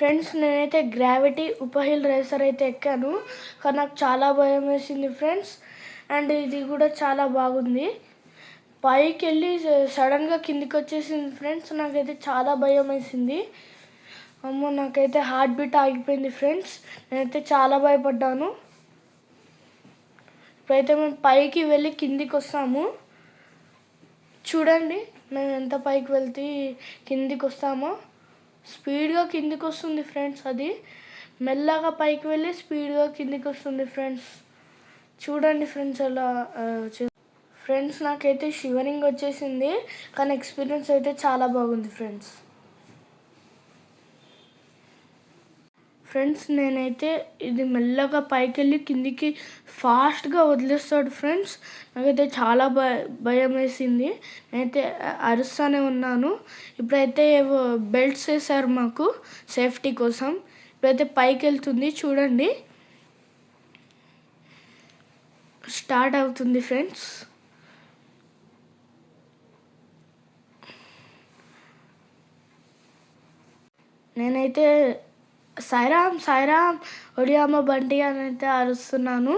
Friends నేనైతే gravity ఉపహిల్ racer అయితే ఎక్కాను, కానీ నాకు చాలా భయం వేసింది ఫ్రెండ్స్. అండ్ ఇది కూడా చాలా బాగుంది. పైకి వెళ్ళి సడన్గా కిందికి వచ్చేసింది ఫ్రెండ్స్. నాకైతే చాలా భయం వేసింది. అమ్మో, నాకైతే హార్ట్ బీట్ ఆగిపోయింది ఫ్రెండ్స్. నేనైతే చాలా భయపడ్డాను. ఇప్పుడైతే మేము పైకి వెళ్ళి కిందికి వస్తాము. చూడండి మేము ఎంత పైకి వెళ్తే కిందికి వస్తామో. స్పీడ్గా కిందికి వస్తుంది ఫ్రెండ్స్. అది మెల్లగా పైకి వెళ్ళి స్పీడ్గా కిందికి వస్తుంది ఫ్రెండ్స్. చూడండి ఫ్రెండ్స్ అలా ఫ్రెండ్స్. నాకైతే షివరింగ్ వచ్చేసింది, కానీ ఎక్స్పీరియన్స్ అయితే చాలా బాగుంది ఫ్రెండ్స్. ఫ్రెండ్స్ నేనైతే ఇది మెల్లగా పైకి వెళ్ళి కిందికి ఫాస్ట్గా వదిలేస్తాడు ఫ్రెండ్స్. నాకైతే చాలా భయం వేసింది. నేనైతే అరుస్తూనే ఉన్నాను. ఇప్పుడైతే బెల్ట్స్ వేసారు మాకు సేఫ్టీ కోసం. ఇప్పుడైతే పైకి వెళ్తుంది చూడండి. స్టార్ట్ అవుతుంది ఫ్రెండ్స్. నేనైతే సాయిరామ్ సాయిరామ్ ఒడియామ్మ బండి అని అయితే అరుస్తున్నాను.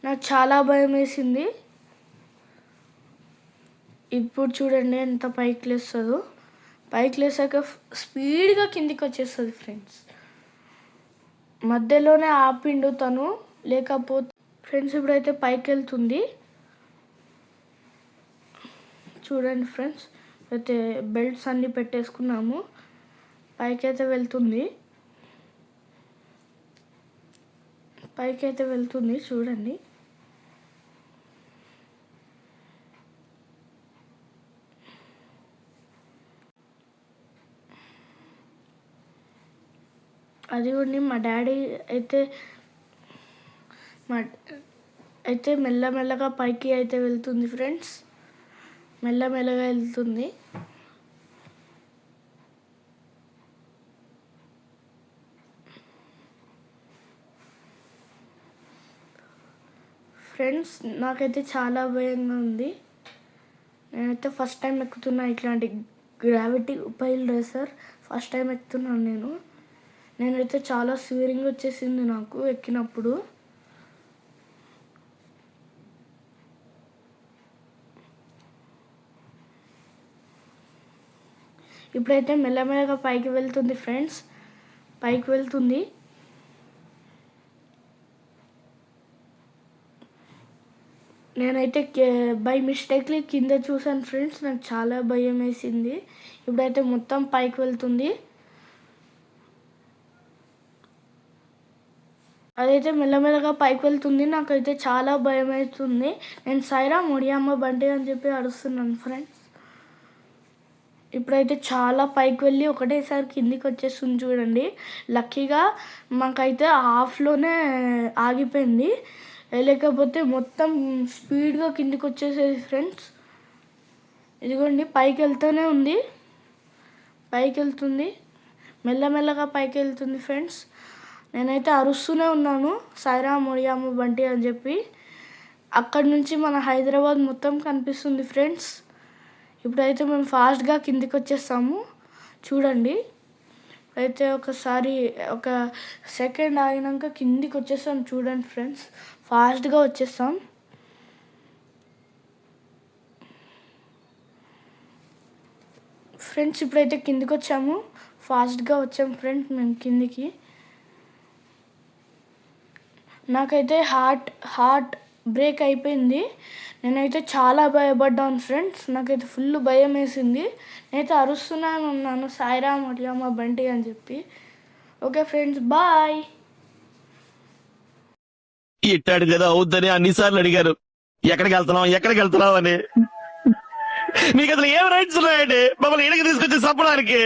నాకు చాలా భయం వేసింది. ఇప్పుడు చూడండి ఎంత పైకి లేస్తుందో. పైకి లేసాక స్పీడ్గా కిందికి వచ్చేస్తుంది ఫ్రెండ్స్. మధ్యలోనే ఆపిండు తను, లేకపోతే ఫ్రెండ్స్ ఇప్పుడైతే పైకి వెళ్తుంది చూడండి ఫ్రెండ్స్. అయితే బెల్ట్స్ అన్నీ పెట్టేసుకున్నాము. పైకి అయితే వెళ్తుంది, పైకి అయితే వెళ్తుంది చూడండి. అది కూడా మా డాడీ అయితే మెల్లమెల్లగా పైకి అయితే వెళ్తుంది ఫ్రెండ్స్. మెల్లమెల్లగా వెళ్తుంది. ఫ్రెండ్స్ నాకైతే చాలా భయంగా ఉంది. నేనైతే ఫస్ట్ టైం ఎక్కుతున్నా ఇట్లాంటి గ్రావిటీ ఉపహిల్ రేసర్. ఫస్ట్ టైం ఎక్కుతున్నాను నేనైతే చాలా స్వీరింగ్ వచ్చేసింది నాకు ఎక్కినప్పుడు. ఇప్పుడైతే మెల్లమెల్లగా పైకి వెళ్తుంది ఫ్రెండ్స్. పైకి వెళ్తుంది. నేనైతే బై మిస్టేక్లీ కింద చూసాను ఫ్రెండ్స్. నాకు చాలా భయం వేసింది. ఇప్పుడైతే మొత్తం పైకి వెళ్తుంది. అదైతే మెల్లమెల్లగా పైకి వెళ్తుంది. నాకైతే చాలా భయం అవుతుంది. నేను సాయిరామ్ ఒడియామ్మ బండి అని చెప్పి అరుస్తున్నాను ఫ్రెండ్స్. ఇప్పుడైతే చాలా పైకి వెళ్ళి ఒకటేసారి కిందికి వచ్చేస్తుంది చూడండి. లక్కీగా మాకైతే హాఫ్లోనే ఆగిపోయింది, లేకపోతే మొత్తం స్పీడ్గా కిందికి వచ్చేసేది ఫ్రెండ్స్. ఇదిగోండి పైకి వెళ్తూనే ఉంది, పైకి వెళ్తుంది, మెల్లమెల్లగా పైకి వెళ్తుంది ఫ్రెండ్స్. నేనైతే అరుస్తూనే ఉన్నాను సాయిరామ్ ఒడియామ్మ బండి అని చెప్పి. అక్కడి నుంచి మన హైదరాబాద్ మొత్తం కనిపిస్తుంది ఫ్రెండ్స్. ఇప్పుడైతే మేము ఫాస్ట్గా కిందికి వచ్చేస్తాము చూడండి. అయితే ఒకసారి ఒక సెకండ్ ఆగినాక కిందికి వచ్చేస్తాం చూడండి ఫ్రెండ్స్. ఫాస్ట్గా వచ్చేస్తాం. ఫ్రెండ్స్ ఇప్పుడైతే కిందికి వచ్చాము, ఫాస్ట్గా వచ్చాము ఫ్రెండ్స్ మేము కిందికి. నాకైతే హార్ట్ బ్రేక్ అయిపోయింది. నేనైతే చాలా భయపడ్డాను ఫ్రెండ్స్. నాకైతే ఫుల్ భయం వేసింది. నేనైతే అరుస్తున్నాను ఉన్నాను సాయిరామ్ ఒడియామ్మ బండి అని చెప్పి. Okay friends, bye. ఇట్టాడు కదా అవుద్దని అన్నిసార్లు అడిగారు, ఎక్కడికి వెళ్తున్నావు అని. మీకు అసలు ఏం రైట్స్ ఉన్నాయండి మమ్మల్ని ఇక్కడికి తీసుకొచ్చి చంపడానికి?